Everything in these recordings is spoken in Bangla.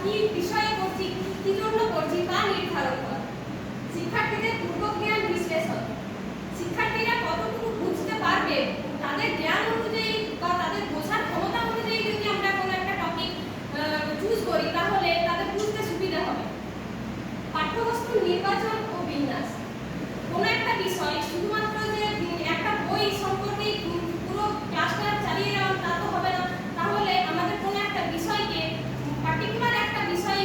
কি বিষয়ে পড়ছি, কি জন্য পড়ছি তা নির্ধারণ করা। শিক্ষার্থীদের পূর্বজ্ঞান বিশ্লেষণ, শিক্ষার্থীরা কতটুকু বুঝতে পারবে তাদের জ্ঞান অনুযায়ী বা তাদের বোঝার ক্ষমতা অনুযায়ী যদি আমরা কোনো একটা টপিক চুজ করি তাহলে তাদের বুঝতে সুবিধা হবে। পাঠ্যবস্তু নির্বাচন ও বিন্যাস, কোনো একটা বিষয় শুধুমাত্র যে একটা বই সম্পর্কেই পুরো ক্লাসটা চালিয়ে যাওয়া তা তো হবে না। তাহলে আমাদের কোনো একটা বিষয়কে পার্টিকুলার একটা বিষয়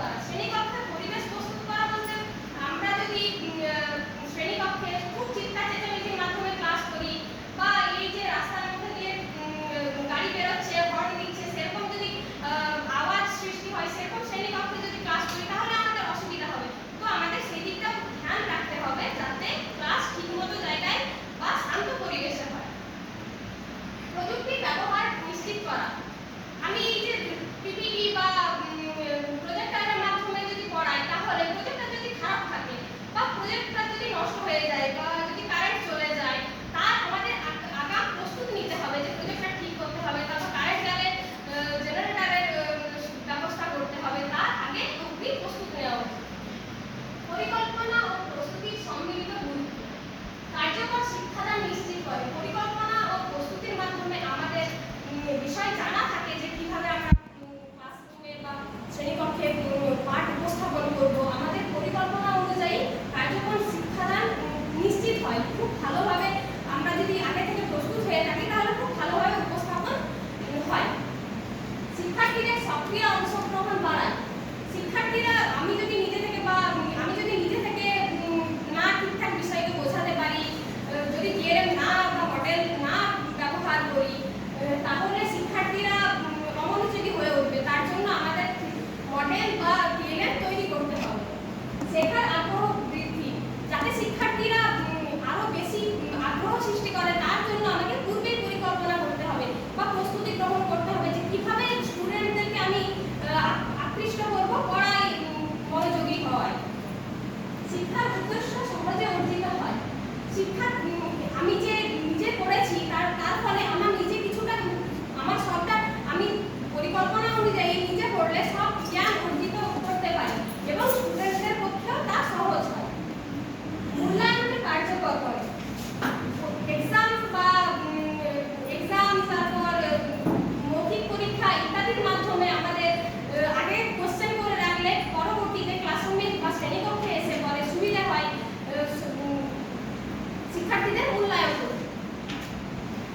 করা। শ্রেণীকক্ষের পরিবেশ প্রস্তুত করা বলতে আমরা যদি শ্রেণীকক্ষে খুব চিৎকার চেঁচামেচির মাধ্যমে ক্লাস করি, বা এই যে রাস্তার মধ্যে দিয়ে গাড়ি বেরোচ্ছে, হর্ন দিচ্ছে, সেরকম যদি আওয়াজ সৃষ্টি হয়, সেরকম শ্রেণীকক্ষে যদি ক্লাস করি তাহলে আমাদের অসুবিধা হবে। তো আমাদের সেদিকটাও ধ্যান রাখতে হবে যাতে ক্লাস ঠিকমতো জায়গায় বা শান্ত পরিবেশে হয়। প্রযুক্তির ব্যবহার নিশ্চিত করা। আমি এই যে পিপিটি বা প্রজেক্টরের মাধ্যমে যদি পড়াই, তাহলে প্রজেক্টর যদি খারাপ থাকে বা প্রজেক্টর যদি নষ্ট হয়ে যায় বা যদি কারেন্ট চলে যায়, তার আমাদের আগাম প্রস্তুতি নিতে হবে যে প্রজেক্টর ঠিক করতে হবে, তারপর কারেন্ট গেলে জেনারেটরের ব্যবস্থা করতে হবে, তার আগে অগ্রিম প্রস্তুতি নেওয়া উচিত। পরিকল্পনা ও প্রস্তুতির সম্মিলিত গুরুত্ব। কার্যকর শিক্ষাদান নিশ্চিত করে। পরিকল্পনা ও প্রস্তুতির মাধ্যমে আমাদের বিষয় জানা থাকে যে কিভাবে আমরা ক্লাসরুমে বা শ্রেণীকক্ষে পাঠ উপস্থাপন করব। আমাদের পরিকল্পনা অনুযায়ী কার্যকর শিক্ষাদান নিশ্চিত হয়। খুব ভালোভাবে আমরা যদি আগে থেকে প্রস্তুত হয়ে থাকি তাহলে খুব ভালোভাবে উপস্থাপন হয়। শিক্ষার্থীদের সক্রিয় অংশগ্রহণ বাড়ায়। শিক্ষার্থীরা আমি যদি নিজে থেকে না ঠিকঠাক বিষয়কে বোঝাতে পারি, যদি থিওরেম না বা মডেল না ব্যবহার করি, তাহলে শিক্ষার্থীরা অমনোযোগী হয়ে উঠবে। তার জন্য আমাদের মডেল বা থিওরেম তৈরি করতে হবে। শেখার আগ্রহ বৃদ্ধি, যাতে শিক্ষার্থীরা আরো বেশি আগ্রহ সৃষ্টি করে, তার জন্য আমাকে পূর্বেই পরিকল্পনা করতে হবে বা প্রস্তুতি গ্রহণ করতে হবে যে কিভাবে স্টুডেন্টদেরকে আমি আকৃষ্ট করবো পড়ায় মনোযোগী হওয়ায়। শিক্ষার উদ্দেশ্য সহজে অর্জিত হয়। শিক্ষা আমি যে নিজে পড়েছি তার ফলে আমার নিজে কিছুটা আমার সবটা আমি পরিকল্পনা অনুযায়ী নিজে পড়লে সব জ্ঞান অর্জিত করতে পারি এবং স্টুডেন্টদের পক্ষেও তা সহজ হয়। মূল্যায়নকে কার্যকর করে। এক্সাম তারপর মৌখিক পরীক্ষা ইত্যাদির মাধ্যমে আমাদের আগে কোশ্চেন করে রাখলে পরবর্তীতে ক্লাসরুমে বা শ্রেণীকক্ষে এসে পরে সুবিধা হয় শিক্ষার্থীদের মূল্যায়ন করতে।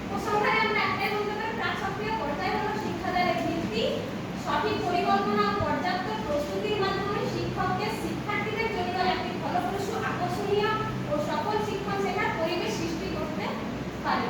উপসংহারে আমরা একটাই বলতে পারি, প্রাক সক্রিয় পর্যায় হলো শিক্ষাদানের ভিত্তি। সঠিক পরিকল্পনা ও পর্যাপ্ত প্রস্তুতির মাধ্যমে শিক্ষককে শিক্ষার্থীদের জন্য একটি ফলপ্রসূ, আকর্ষণীয় ও সফল শিক্ষণ শেখার পরিবেশ সৃষ্টি করতে পারে।